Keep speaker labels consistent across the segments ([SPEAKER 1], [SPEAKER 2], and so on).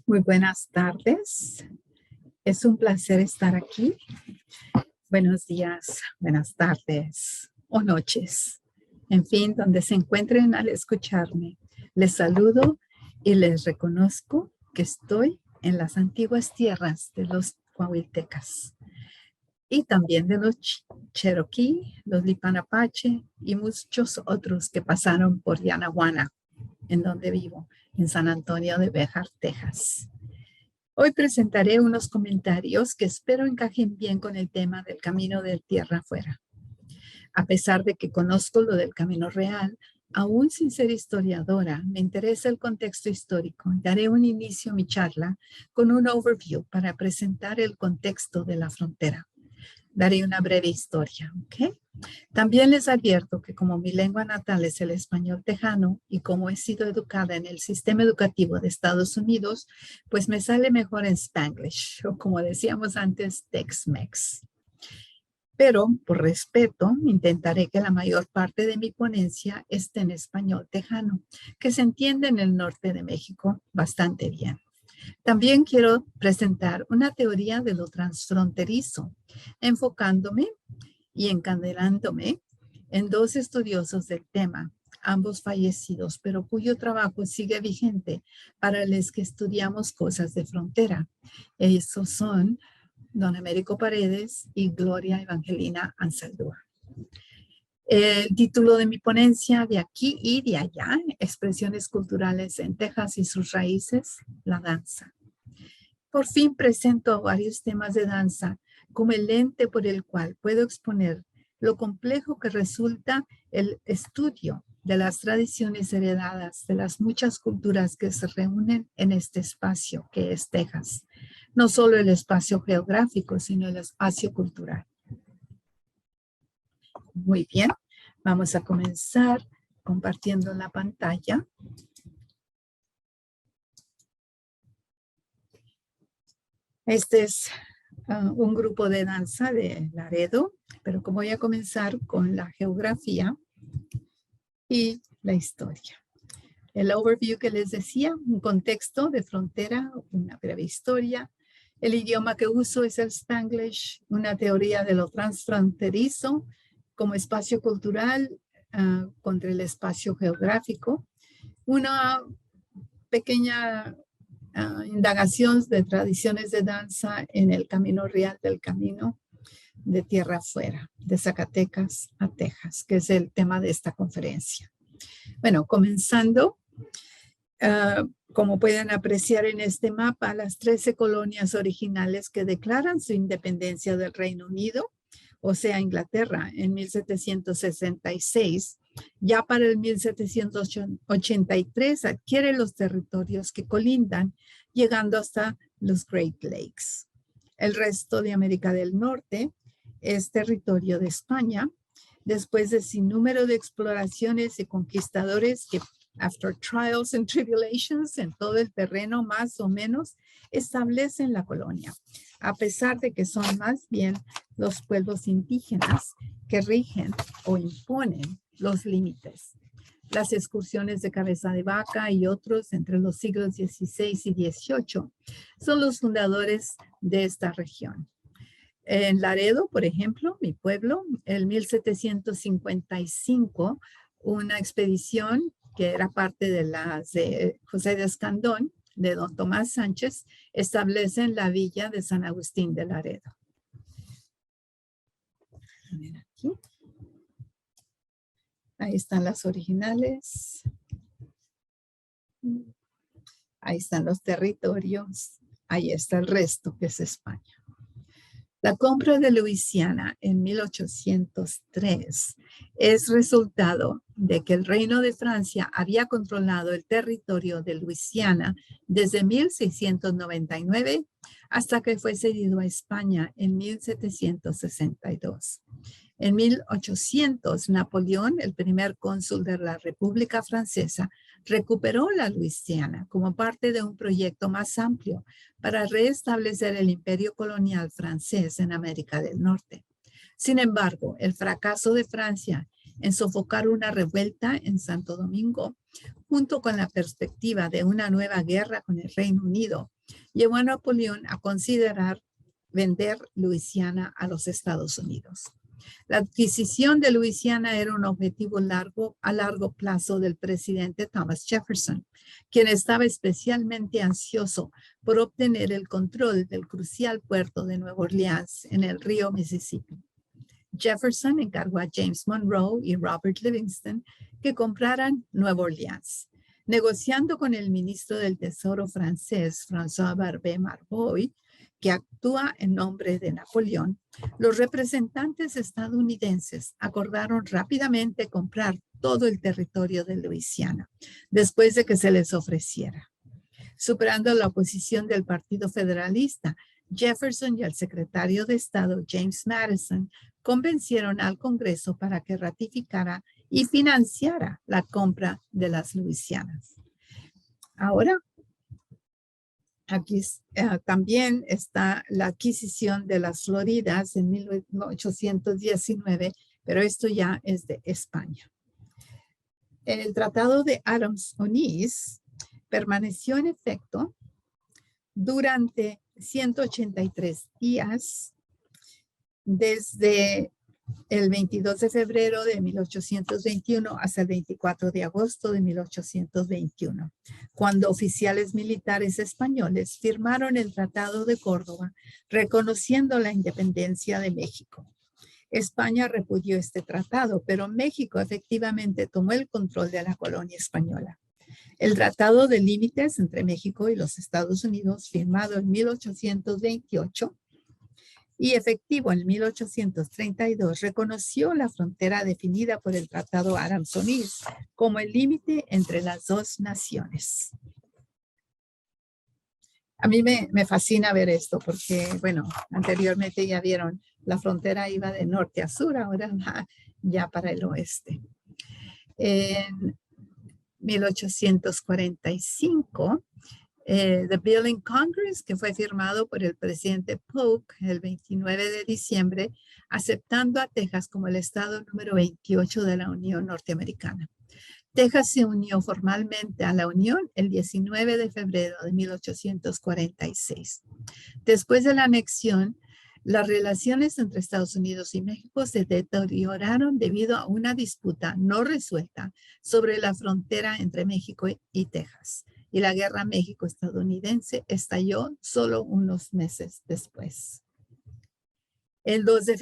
[SPEAKER 1] Muy buenas tardes. Es un placer estar aquí. Buenos días, buenas tardes o noches. En fin, donde se encuentren al escucharme. Les saludo y les reconozco que estoy en las antiguas tierras de los coahuiltecas y también de los Cherokee, los Lipan Apache y muchos otros que pasaron por Yanaguana, en donde vivo, en San Antonio de Béjar, Texas. Hoy presentaré unos comentarios que espero encajen bien con el tema del camino de tierra afuera. A pesar de que conozco lo del camino real, aún sin ser historiadora, me interesa el contexto histórico y daré un inicio a mi charla con un overview para presentar el contexto de la frontera. Daré una breve historia, ¿ok? También les advierto que como mi lengua natal es el español tejano y como he sido educada en el sistema educativo de Estados Unidos, pues me sale mejor en Spanglish, o como decíamos antes, Tex-Mex. Pero por respeto, intentaré que la mayor parte de mi ponencia esté en español tejano, que se entiende en el norte de México bastante bien. También quiero presentar una teoría de lo transfronterizo, enfocándome y encadenándome en dos estudiosos del tema, ambos fallecidos, pero cuyo trabajo sigue vigente para los que estudiamos cosas de frontera. Esos son Don Américo Paredes y Gloria Evangelina Ansaldúa. El título de mi ponencia, De aquí y de allá, expresiones culturales en Texas y sus raíces, la danza. Por fin presento varios temas de danza como el lente por el cual puedo exponer lo complejo que resulta el estudio de las tradiciones heredadas de las muchas culturas que se reúnen en este espacio que es Texas. No solo el espacio geográfico, sino el espacio cultural. Muy bien, vamos a comenzar compartiendo la pantalla. Este es un grupo de danza de Laredo, pero como voy a comenzar con la geografía y la historia. El overview que les decía, un contexto de frontera, una breve historia. El idioma que uso es el Spanglish, una teoría de lo transfronterizo como espacio cultural contra el espacio geográfico. Una pequeña indagación de tradiciones de danza en el camino real del camino de tierra afuera, de Zacatecas a Texas, que es el tema de esta conferencia. Bueno, comenzando, como pueden apreciar en este mapa, las 13 colonias originales que declaran su independencia del Reino Unido, o sea, Inglaterra, en 1766, ya para el 1783 adquiere los territorios que colindan, llegando hasta los Great Lakes. El resto de América del Norte es territorio de España, después de sin número de exploraciones y conquistadores que, after trials and tribulations, en todo el terreno más o menos, establecen la colonia, a pesar de que son más bien los pueblos indígenas que rigen o imponen los límites. Las excursiones de Cabeza de Vaca y otros entre los siglos XVI y XVIII son los fundadores de esta región. En Laredo, por ejemplo, mi pueblo, en 1755, una expedición que era parte de las de José de Escandón, de don Tomás Sánchez, establecen la villa de San Agustín de Laredo. A ver aquí. Ahí están las originales. Ahí están los territorios. Ahí está el resto, que es España. La compra de Luisiana en 1803 es resultado de que el Reino de Francia había controlado el territorio de Luisiana desde 1699 hasta que fue cedido a España en 1762. En 1800, Napoleón, el primer cónsul de la República Francesa, recuperó la Luisiana como parte de un proyecto más amplio para restablecer el imperio colonial francés en América del Norte. Sin embargo, el fracaso de Francia en sofocar una revuelta en Santo Domingo, junto con la perspectiva de una nueva guerra con el Reino Unido, llevó a Napoleón a considerar vender Luisiana a los Estados Unidos. La adquisición de Luisiana era un objetivo a largo plazo del presidente Thomas Jefferson, quien estaba especialmente ansioso por obtener el control del crucial puerto de Nueva Orleans en el río Mississippi. Jefferson encargó a James Monroe y Robert Livingston que compraran Nueva Orleans. Negociando con el ministro del Tesoro francés, François Barbé Marbois, que actúa en nombre de Napoleón, los representantes estadounidenses acordaron rápidamente comprar todo el territorio de Luisiana, después de que se les ofreciera. Superando la oposición del Partido Federalista, Jefferson y el secretario de Estado, James Madison, convencieron al Congreso para que ratificara y financiara la compra de las Luisianas. Ahora, aquí también está la adquisición de las Floridas en 1819, pero esto ya es de España. El Tratado de Adams-Onís permaneció en efecto durante 183 días desde el 22 de febrero de 1821 hasta el 24 de agosto de 1821, cuando oficiales militares españoles firmaron el Tratado de Córdoba, reconociendo la independencia de México. España repudió este tratado, pero México efectivamente tomó el control de la colonia española. El Tratado de Límites entre México y los Estados Unidos, firmado en 1828, y efectivo en 1832, reconoció la frontera definida por el Tratado Adams-Onís como el límite entre las dos naciones. A mí me fascina ver esto porque, bueno, anteriormente ya vieron, la frontera iba de norte a sur, ahora va ya para el oeste. En 1845, The Bill in Congress, que fue firmado por el presidente Polk el 29 de diciembre, aceptando a Texas como el estado número 28 de la Unión Norteamericana. Texas se unió formalmente a la Unión el 19 de febrero de 1846. Después de la anexión, las relaciones entre Estados Unidos y México se deterioraron debido a una disputa no resuelta sobre la frontera entre México y Texas. Y la guerra México-estadounidense estalló solo unos meses después. El 2 de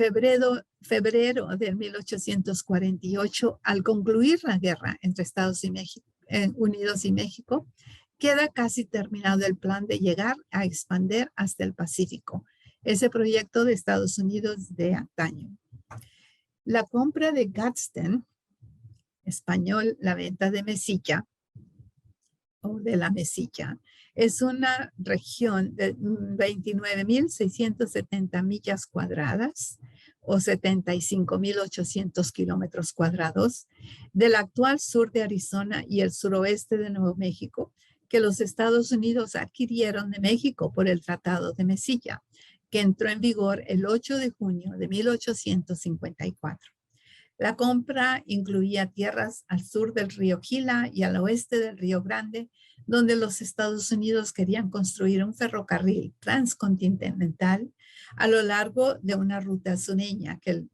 [SPEAKER 1] febrero de 1848, al concluir la guerra entre Estados Unidos y México, queda casi terminado el plan de llegar a expandir hasta el Pacífico, ese proyecto de Estados Unidos de antaño. La compra de Gadsden, español, la venta de Mesilla, o de la Mesilla, es una región de 29.670 millas cuadradas o 75.800 kilómetros cuadrados del actual sur de Arizona y el suroeste de Nuevo México, que los Estados Unidos adquirieron de México por el Tratado de Mesilla, que entró en vigor el 8 de junio de 1854. La compra incluía tierras al sur del río Gila y al oeste del río Grande, donde los Estados Unidos querían construir un ferrocarril transcontinental a lo largo de una ruta sureña que el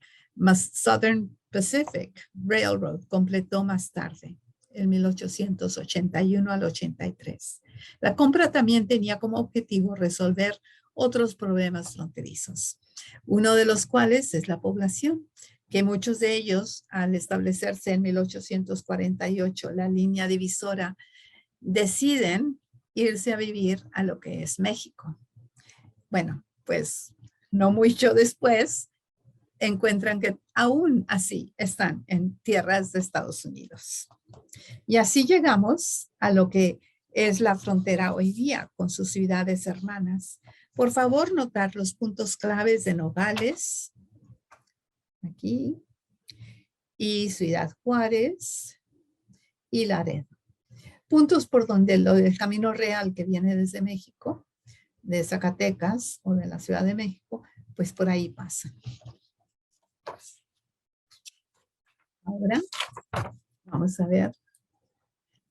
[SPEAKER 1] Southern Pacific Railroad completó más tarde, en 1881 al 83. La compra también tenía como objetivo resolver otros problemas fronterizos, uno de los cuales es la población, que muchos de ellos, al establecerse en 1848 la línea divisora, deciden irse a vivir a lo que es México. Bueno, pues no mucho después encuentran que aún así están en tierras de Estados Unidos. Y así llegamos a lo que es la frontera hoy día con sus ciudades hermanas. Por favor, notar los puntos claves de Nogales, aquí, y Ciudad Juárez y Laredo. Puntos por donde lo del Camino Real que viene desde México, de Zacatecas o de la Ciudad de México, pues por ahí pasa. Ahora vamos a ver.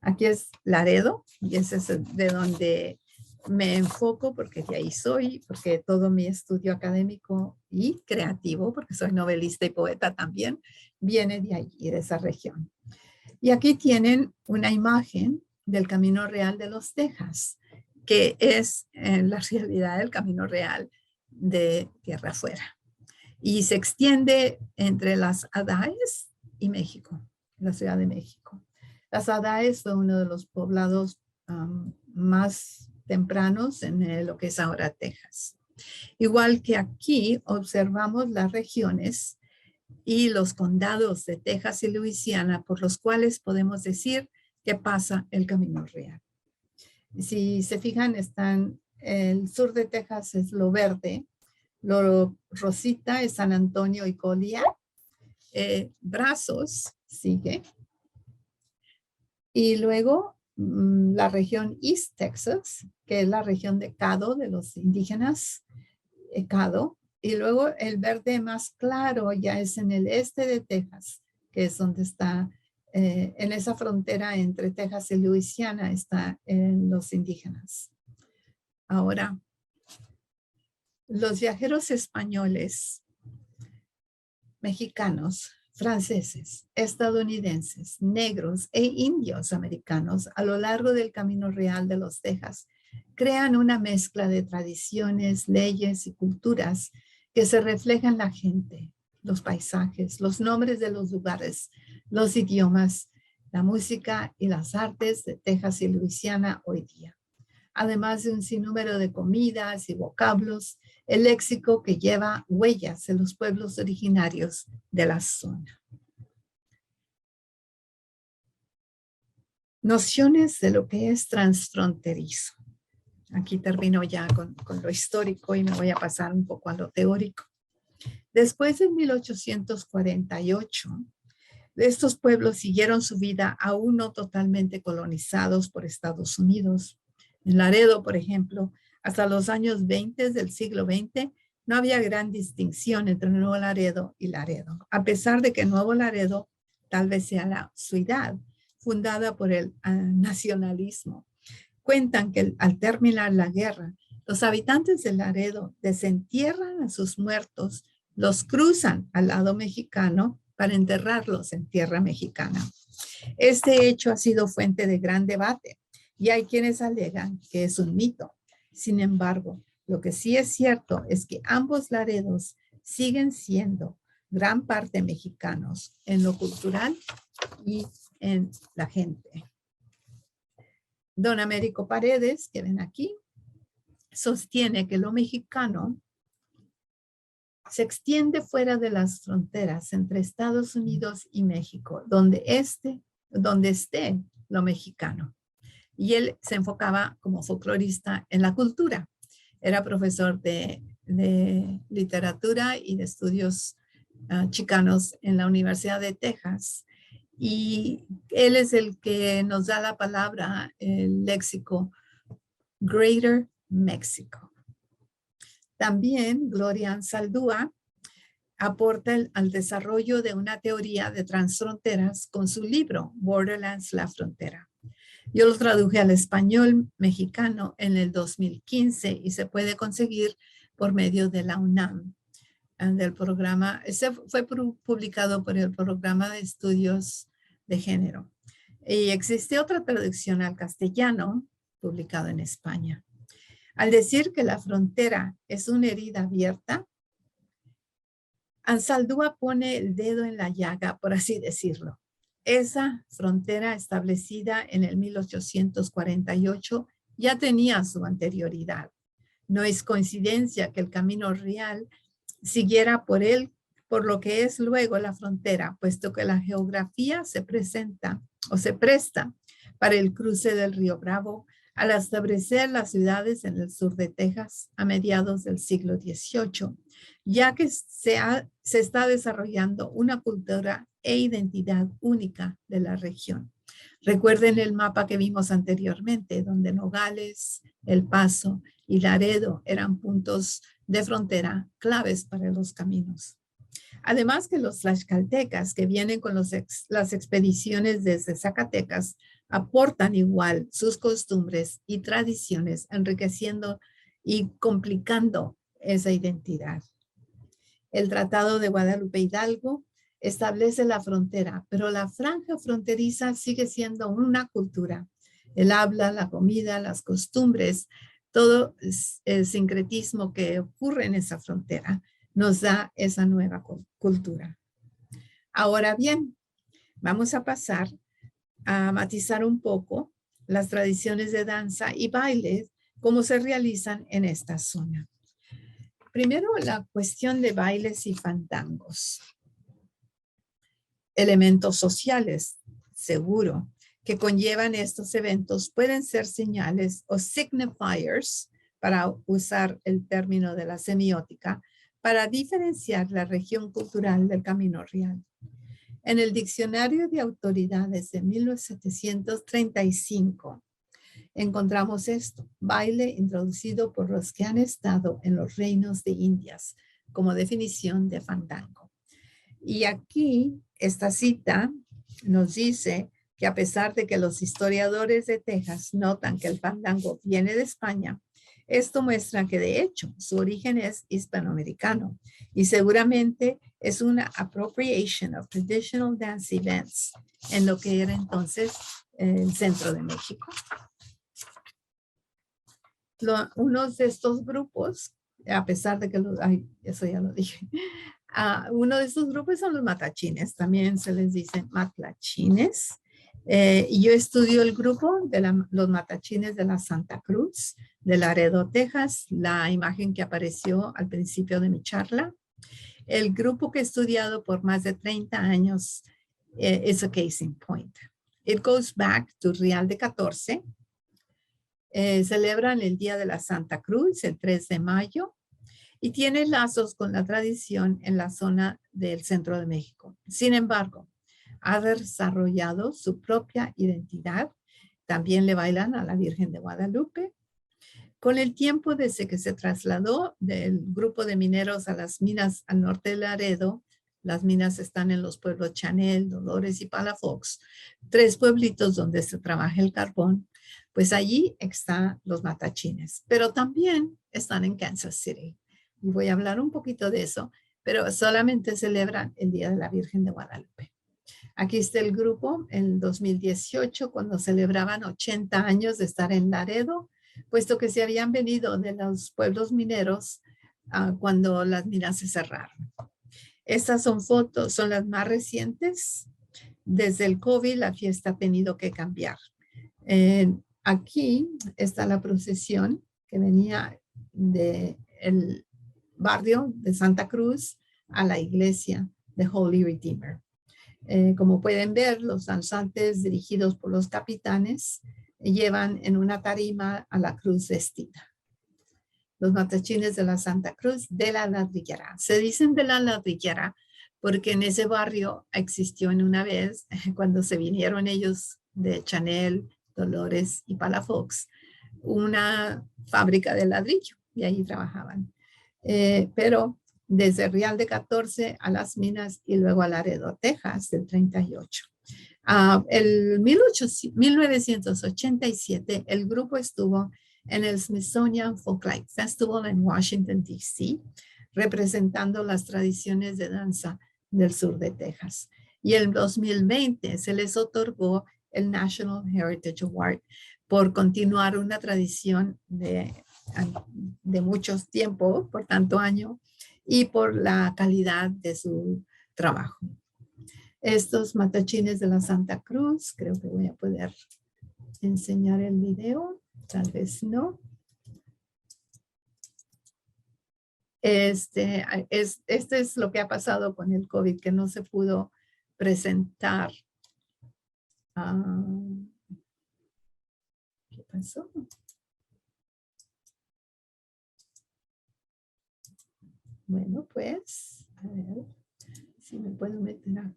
[SPEAKER 1] Aquí es Laredo y ese es de donde me enfoco porque de ahí soy, porque todo mi estudio académico y creativo, porque soy novelista y poeta también, viene de allí, de esa región. Y aquí tienen una imagen del Camino Real de los Texas, que es la realidad del Camino Real de Tierra Afuera. Y se extiende entre las Adayes y México, la Ciudad de México. Las Adayes fue uno de los poblados más tempranos en lo que es ahora Texas. Igual que aquí observamos las regiones y los condados de Texas y Luisiana por los cuales podemos decir que pasa el Camino Real. Si se fijan, el sur de Texas es lo verde, lo rosita es San Antonio y Collier, Brazos sigue, y luego la región East Texas, que es la región de Caddo, de los indígenas, Caddo, y luego el verde más claro ya es en el este de Texas, que es donde está, en esa frontera entre Texas y Luisiana, están los indígenas. Ahora, los viajeros españoles, mexicanos, franceses, estadounidenses, negros e indios americanos a lo largo del Camino Real de los Texas crean una mezcla de tradiciones, leyes y culturas que se reflejan en la gente, los paisajes, los nombres de los lugares, los idiomas, la música y las artes de Texas y Luisiana hoy día. Además de un sinnúmero de comidas y vocablos, el léxico que lleva huellas de los pueblos originarios de la zona. Nociones de lo que es transfronterizo. Aquí termino ya con lo histórico y me voy a pasar un poco a lo teórico. Después de 1848, estos pueblos siguieron su vida aún no totalmente colonizados por Estados Unidos. En Laredo, por ejemplo, hasta los años 20 del siglo XX, no había gran distinción entre Nuevo Laredo y Laredo, a pesar de que Nuevo Laredo tal vez sea la ciudad fundada por el nacionalismo. Cuentan que al terminar la guerra, los habitantes de Laredo desentierran a sus muertos, los cruzan al lado mexicano para enterrarlos en tierra mexicana. Este hecho ha sido fuente de gran debate y hay quienes alegan que es un mito. Sin embargo, lo que sí es cierto es que ambos Laredos siguen siendo gran parte mexicanos en lo cultural y en la gente. Don Américo Paredes, que ven aquí, sostiene que lo mexicano se extiende fuera de las fronteras entre Estados Unidos y México, donde esté lo mexicano. Y él se enfocaba como folclorista en la cultura. Era profesor de literatura y de estudios chicanos en la Universidad de Texas. Y él es el que nos da la palabra, el léxico Greater Mexico. También Gloria Anzaldúa aporta al desarrollo de una teoría de transfronteras con su libro Borderlands, la frontera. Yo lo traduje al español mexicano en el 2015 y se puede conseguir por medio de la UNAM, del programa. Ese fue publicado por el programa de estudios de género. Y existe otra traducción al castellano publicado en España. Al decir que la frontera es una herida abierta, Anzaldúa pone el dedo en la llaga, por así decirlo. Esa frontera establecida en el 1848 ya tenía su anterioridad. No es coincidencia que el Camino Real siguiera por lo que es luego la frontera, puesto que la geografía se presta para el cruce del río Bravo al establecer las ciudades en el sur de Texas a mediados del siglo XVIII, ya que se está desarrollando una cultura e identidad única de la región. Recuerden el mapa que vimos anteriormente, donde Nogales, El Paso y Laredo eran puntos de frontera claves para los caminos. Además que los tlaxcaltecas que vienen con las expediciones desde Zacatecas aportan igual sus costumbres y tradiciones, enriqueciendo y complicando esa identidad. El Tratado de Guadalupe Hidalgo establece la frontera, pero la franja fronteriza sigue siendo una cultura. El habla, la comida, las costumbres, todo el sincretismo que ocurre en esa frontera nos da esa nueva cultura. Ahora bien, vamos a pasar a matizar un poco las tradiciones de danza y baile, cómo se realizan en esta zona. Primero, la cuestión de bailes y fandangos. Elementos sociales, seguro, que conllevan estos eventos pueden ser señales o signifiers, para usar el término de la semiótica, para diferenciar la región cultural del camino real. En el Diccionario de Autoridades de 1735, encontramos esto: baile introducido por los que han estado en los reinos de Indias, como definición de fandango. Y aquí esta cita nos dice que a pesar de que los historiadores de Texas notan que el fandango viene de España, esto muestra que de hecho su origen es hispanoamericano y seguramente es una appropriation of traditional dance events en lo que era entonces el centro de México. Unos de estos grupos, a pesar de que eso ya lo dije, uno de estos grupos son los matachines, también se les dice matlachines. Y yo estudio el grupo de los matachines de la Santa Cruz, de Laredo, Texas, la imagen que apareció al principio de mi charla. El grupo que he estudiado por más de 30 años es a case in point. It goes back to Real de 14. Celebran el Día de la Santa Cruz, el 3 de mayo, y tiene lazos con la tradición en la zona del centro de México. Sin embargo, ha desarrollado su propia identidad. También le bailan a la Virgen de Guadalupe. Con el tiempo, desde que se trasladó del grupo de mineros a las minas al norte de Laredo, las minas están en los pueblos Chanel, Dolores y Palafox, 3 pueblitos donde se trabaja el carbón, pues allí están los matachines, pero también están en Kansas City. Y voy a hablar un poquito de eso, pero solamente celebran el Día de la Virgen de Guadalupe. Aquí está el grupo en 2018, cuando celebraban 80 años de estar en Laredo, puesto que se habían venido de los pueblos mineros cuando las minas se cerraron. Estas son fotos, son las más recientes. Desde el COVID la fiesta ha tenido que cambiar. Aquí está la procesión que venía del barrio de Santa Cruz a la iglesia de Holy Redeemer. Como pueden ver, los danzantes dirigidos por los capitanes llevan en una tarima a la cruz vestida. Los matachines de la Santa Cruz de la Ladrillera. Se dicen de la Ladrillera porque en ese barrio existió en una vez, cuando se vinieron ellos de Chanel, Dolores y Palafox, una fábrica de ladrillo y ahí trabajaban. Pero desde Real de 14 a las minas y luego a Laredo, Texas, del 38. En 1987, el grupo estuvo en el Smithsonian Folklife Festival en Washington, D.C., representando las tradiciones de danza del sur de Texas. Y en 2020 se les otorgó el National Heritage Award por continuar una tradición de muchos tiempos, por tanto año, y por la calidad de su trabajo. Estos matachines de la Santa Cruz, creo que voy a poder enseñar el video, tal vez no. Este es lo que ha pasado con el COVID, que no se pudo presentar. ¿Qué pasó? Bueno, pues, a ver si me puedo meter acá.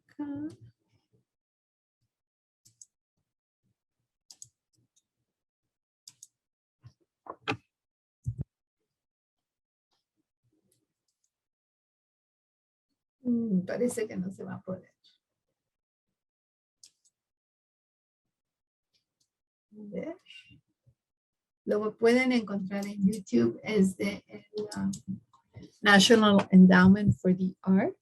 [SPEAKER 1] Parece que no se va a poder. ver. Lo pueden encontrar en YouTube, es de el National Endowment for the Art.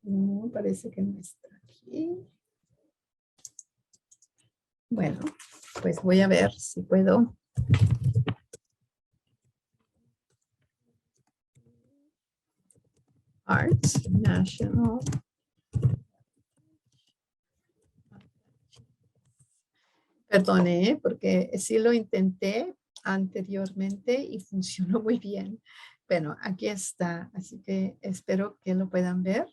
[SPEAKER 1] No, parece que no está aquí. Bueno, pues voy a ver si puedo. Art National. Perdone, porque sí lo intenté anteriormente y funcionó muy bien. Bueno, aquí está, así que espero que lo puedan ver.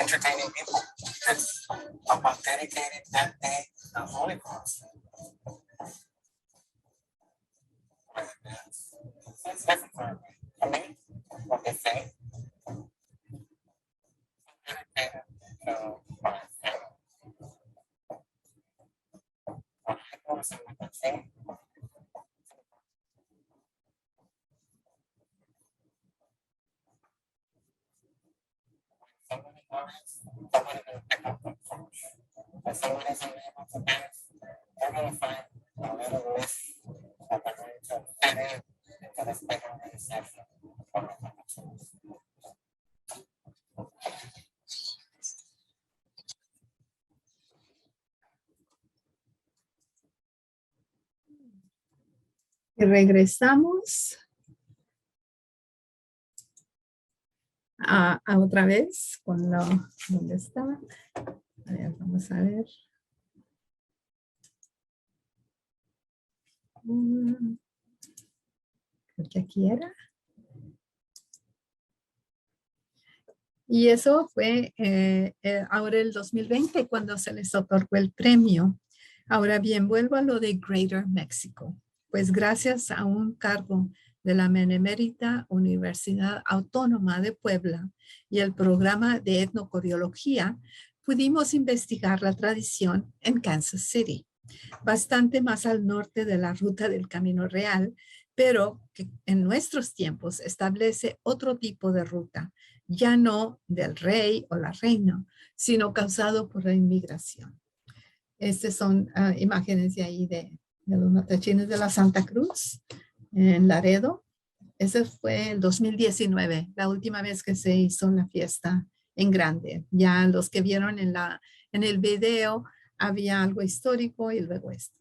[SPEAKER 2] Entertaining people. That's about dedicated that day the Holocaust. It's difficult for me what they say. So, what I was saying. Somebody comments, somebody will pick up the phone. If someone is unable to dance, they're going to find a little list that they're going to fit in into this big organization of opportunities.
[SPEAKER 1] Y regresamos a otra vez con lo donde estaba. A ver, vamos a ver. Creo que aquí era. Y eso fue ahora el 2020 cuando se les otorgó el premio. Ahora bien, vuelvo a lo de Greater Mexico. Pues gracias a un cargo de la Benemérita Universidad Autónoma de Puebla y el programa de etnocoreología, pudimos investigar la tradición en Kansas City, bastante más al norte de la ruta del Camino Real, pero que en nuestros tiempos establece otro tipo de ruta, ya no del rey o la reina, sino causado por la inmigración. Estas son imágenes de ahí de los matachines de la Santa Cruz en Laredo. Ese fue el 2019, la última vez que se hizo una fiesta en grande. Ya los que vieron en el video había algo histórico y luego esto.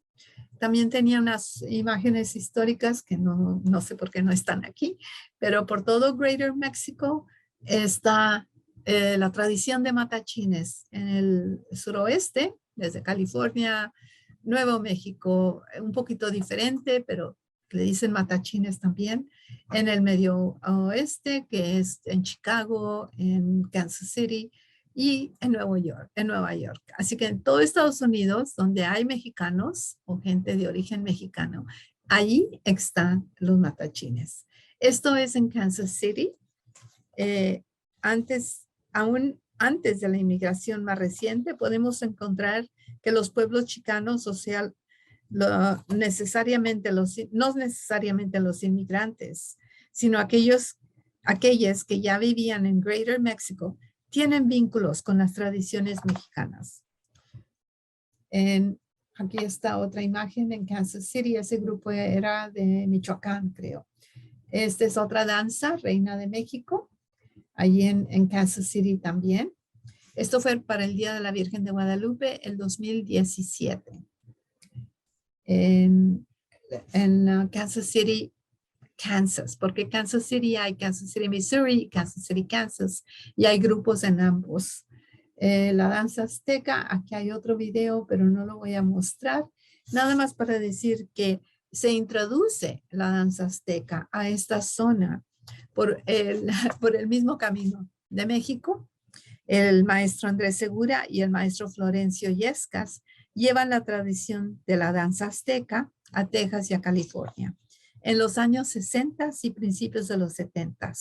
[SPEAKER 1] También tenía unas imágenes históricas que no sé por qué no están aquí, pero por todo Greater Mexico está la tradición de matachines en el suroeste, desde California, Nuevo México, un poquito diferente, pero le dicen matachines también, en el medio oeste, que es en Chicago, en Kansas City y en Nueva York. Así que en todo Estados Unidos, donde hay mexicanos o gente de origen mexicano, allí están los matachines. Esto es en Kansas City. Aún antes de la inmigración más reciente, podemos encontrar que los pueblos chicanos, o sea, no necesariamente los inmigrantes, sino aquellos que ya vivían en Greater Mexico, tienen vínculos con las tradiciones mexicanas. Aquí está otra imagen en Kansas City. Ese grupo era de Michoacán, creo. Esta es otra danza, Reina de México, allí en Kansas City también. Esto fue para el Día de la Virgen de Guadalupe, el 2017. En Kansas City, Kansas, porque Kansas City hay Kansas City, Missouri, Kansas City, Kansas, y hay grupos en ambos. La danza azteca, aquí hay otro video, pero no lo voy a mostrar. Nada más para decir que se introduce la danza azteca a esta zona por el mismo camino de México. El maestro Andrés Segura y el maestro Florencio Yescas llevan la tradición de la danza azteca a Texas y a California en los años 60 y principios de los 70.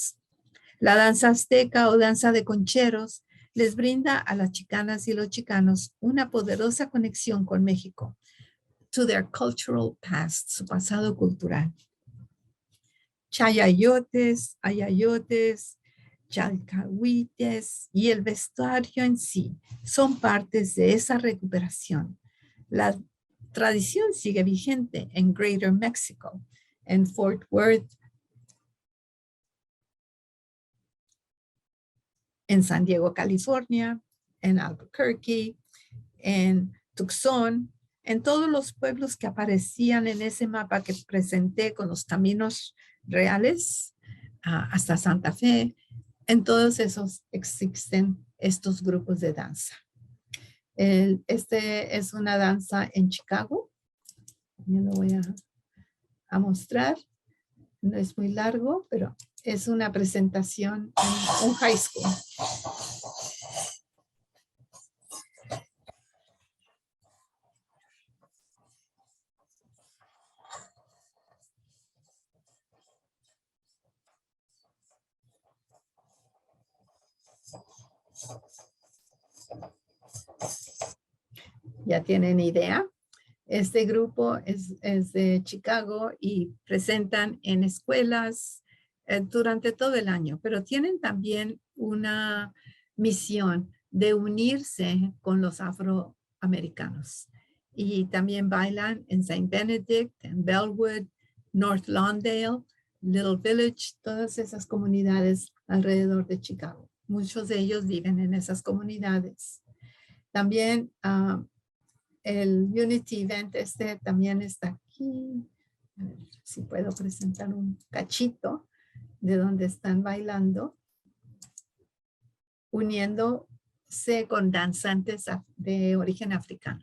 [SPEAKER 1] La danza azteca o danza de concheros les brinda a las chicanas y los chicanos una poderosa conexión con México, to their cultural past, su pasado cultural. Chayayotes, ayayotes, chalcahuites y el vestuario en sí son partes de esa recuperación. La tradición sigue vigente en Greater Mexico, en Fort Worth, en San Diego, California, en Albuquerque, en Tucson, en todos los pueblos que aparecían en ese mapa que presenté con los caminos reales hasta Santa Fe. En todos esos existen estos grupos de danza. Este es una danza en Chicago. Yo lo voy a mostrar. No es muy largo, pero es una presentación en un high school. ¿Ya tienen idea? Este grupo es de Chicago y presentan en escuelas durante todo el año, pero tienen también una misión de unirse con los afroamericanos. Y también bailan en St. Benedict, en Bellwood, North Lawndale, Little Village, todas esas comunidades alrededor de Chicago. Muchos de ellos viven en esas comunidades. También el Unity Event también está aquí. A ver si puedo presentar un cachito de donde están bailando, uniéndose con danzantes de origen africano.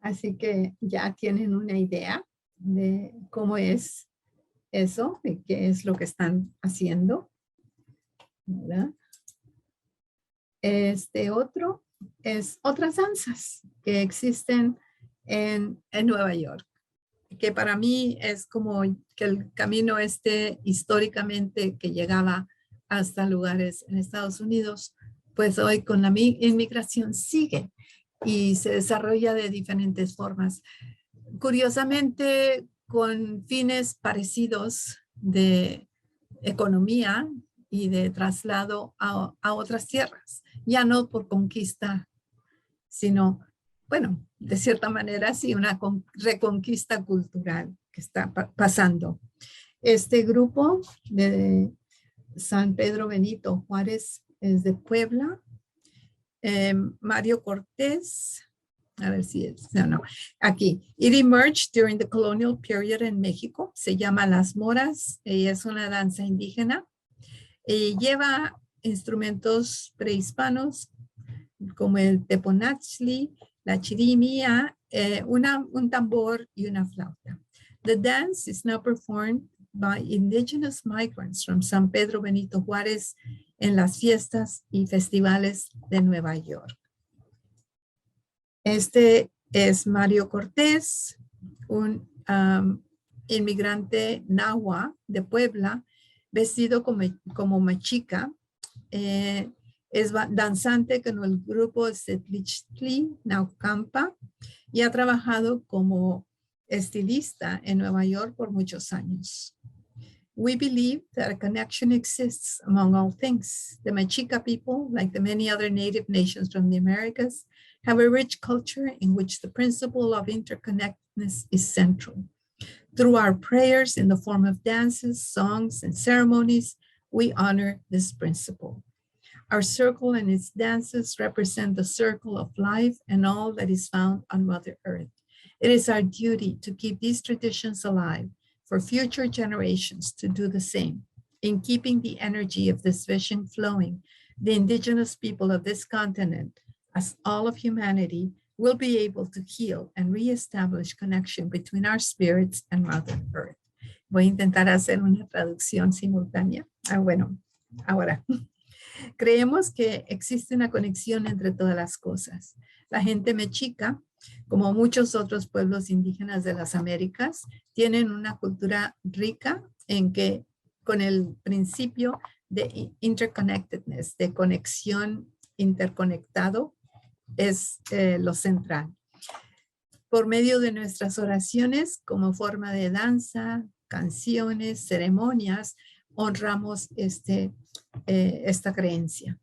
[SPEAKER 1] Así que ya tienen una idea de cómo es eso, de qué es lo que están haciendo, ¿verdad? Este otro es otras danzas que existen en Nueva York, que para mí es como que el camino históricamente que llegaba hasta lugares en Estados Unidos, pues hoy con la inmigración sigue y se desarrolla de diferentes formas. Curiosamente, con fines parecidos de economía y de traslado a otras tierras, ya no por conquista, sino, bueno, de cierta manera sí, una reconquista cultural que está pasando. Este grupo de San Pedro Benito Juárez es de Puebla. Mario Cortés, a ver si es, no, aquí. It emerged during the colonial period en México. Se llama Las Moras y es una danza indígena. Y lleva instrumentos prehispanos como el teponazli, la chirimía, un tambor y una flauta. The dance is now performed by indigenous migrants from San Pedro Benito Juárez en las fiestas y festivales de Nueva York. Este es Mario Cortés, un inmigrante nahua de Puebla, vestido como machica. Es danzante con el grupo Setlichtli Naucampa y ha trabajado como estilista en Nueva York por muchos años. We believe that a connection exists among all things. The Mexica people, like the many other native nations from the Americas, have a rich culture in which the principle of interconnectedness is central. Through our prayers in the form of dances, songs, and ceremonies, we honor this principle. Our circle and its dances represent the circle of life and all that is found on Mother Earth. It is our duty to keep these traditions alive for future generations to do the same. In keeping the energy of this vision flowing, the indigenous people of this continent, as all of humanity, will be able to heal and reestablish connection between our spirits and Mother Earth. Voy a intentar hacer una traducción simultánea. Bueno, ahora. Creemos que existe una conexión entre todas las cosas. La gente mexica, como muchos otros pueblos indígenas de las Américas, tienen una cultura rica en que con el principio de interconnectedness, de conexión interconectado, es lo central. Por medio de nuestras oraciones, como forma de danza, canciones, ceremonias, honramos esta creencia.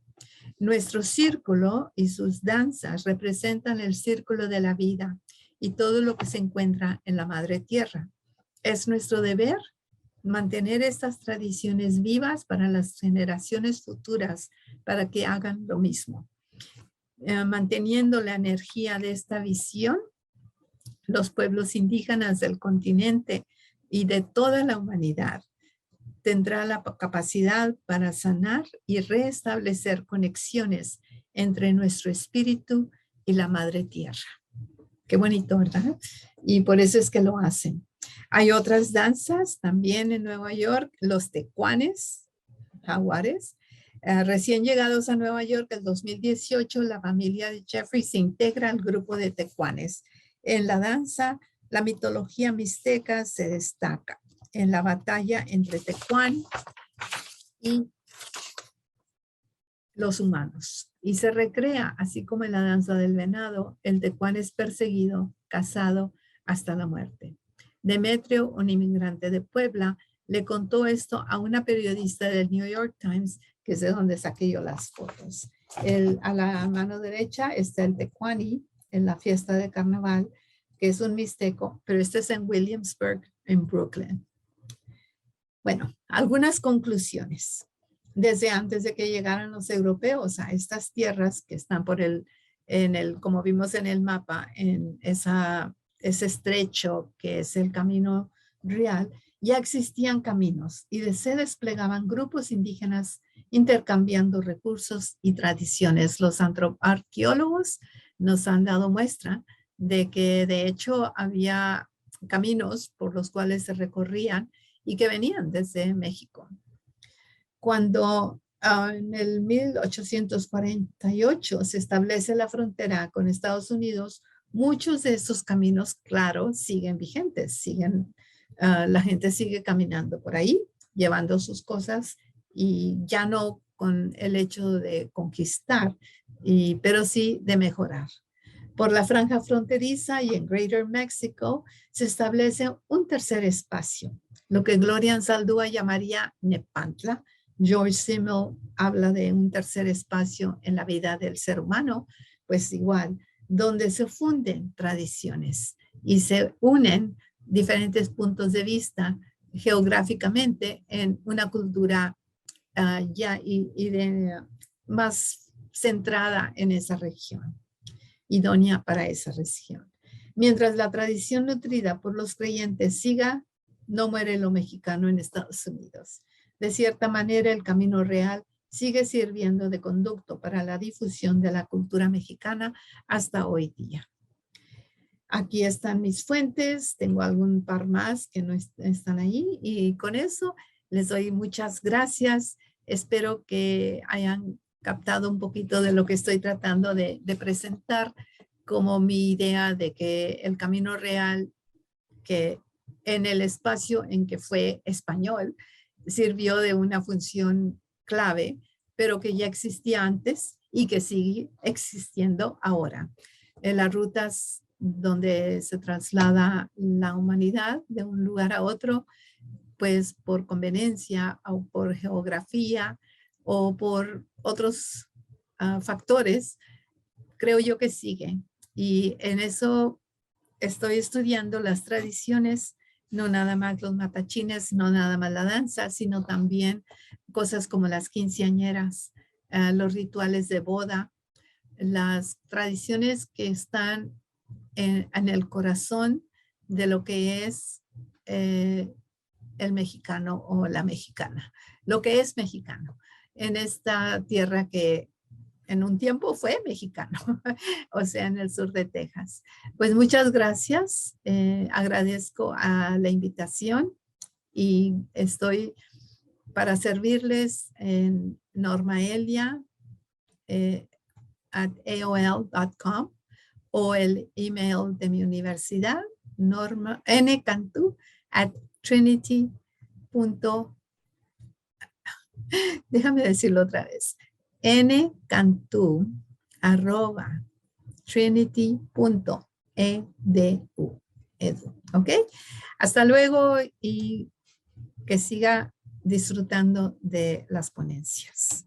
[SPEAKER 1] Nuestro círculo y sus danzas representan el círculo de la vida y todo lo que se encuentra en la Madre Tierra. Es nuestro deber mantener estas tradiciones vivas para las generaciones futuras, para que hagan lo mismo. Manteniendo la energía de esta visión, los pueblos indígenas del continente y de toda la humanidad tendrá la capacidad para sanar y restablecer conexiones entre nuestro espíritu y la madre tierra. Qué bonito, ¿verdad? Y por eso es que lo hacen. Hay otras danzas también en Nueva York, los tecuanes, jaguares. Recién llegados a Nueva York en 2018, la familia de Jeffrey se integra al grupo de tecuanes. En la danza, la mitología mixteca se destaca en la batalla entre tecuán y los humanos. Y se recrea, así como en la danza del venado, el tecuán es perseguido, cazado hasta la muerte. Demetrio, un inmigrante de Puebla, le contó esto a una periodista del New York Times, que es de donde saqué yo las fotos. A la mano derecha está el tecuani en la fiesta de carnaval, que es un mixteco, pero este es en Williamsburg, en Brooklyn. Bueno, algunas conclusiones. Desde antes de que llegaran los europeos a estas tierras que están como vimos en el mapa, en ese estrecho que es el camino real, ya existían caminos y se desplegaban grupos indígenas intercambiando recursos y tradiciones. Los arqueólogos nos han dado muestra de que de hecho había caminos por los cuales se recorrían y que venían desde México. Cuando en el 1848 se establece la frontera con Estados Unidos, muchos de esos caminos, claro, siguen vigentes, la gente sigue caminando por ahí, llevando sus cosas y ya no con el hecho de conquistar, pero sí de mejorar. Por la franja fronteriza y en Greater Mexico se establece un tercer espacio, lo que Gloria Anzaldúa llamaría Nepantla. George Simmel habla de un tercer espacio en la vida del ser humano, pues igual, donde se funden tradiciones y se unen diferentes puntos de vista geográficamente en una cultura más centrada en esa región, idónea para esa región. Mientras la tradición nutrida por los creyentes siga, no muere lo mexicano en Estados Unidos. De cierta manera, el camino real sigue sirviendo de conducto para la difusión de la cultura mexicana hasta hoy día. Aquí están mis fuentes, tengo algún par más que no están ahí y con eso les doy muchas gracias. Espero que hayan captado un poquito de lo que estoy tratando de presentar como mi idea de que el camino real, que en el espacio en que fue español, sirvió de una función clave, pero que ya existía antes y que sigue existiendo ahora. En las rutas donde se traslada la humanidad de un lugar a otro, pues por conveniencia o por geografía o por otros factores, creo yo que sigue. Y en eso estoy estudiando las tradiciones, no nada más los matachines, no nada más la danza, sino también cosas como las quinceañeras, los rituales de boda, las tradiciones que están en el corazón de lo que es el mexicano o la mexicana, lo que es mexicano en esta tierra que en un tiempo fue mexicano, o sea, en el sur de Texas. Pues muchas gracias, agradezco a la invitación y estoy para servirles en normaelia at aol.com o el email de mi universidad, ncantu@trinity. Déjame decirlo otra vez, ncantu@trinity.edu. ¿Ok? Hasta luego y que siga disfrutando de las ponencias.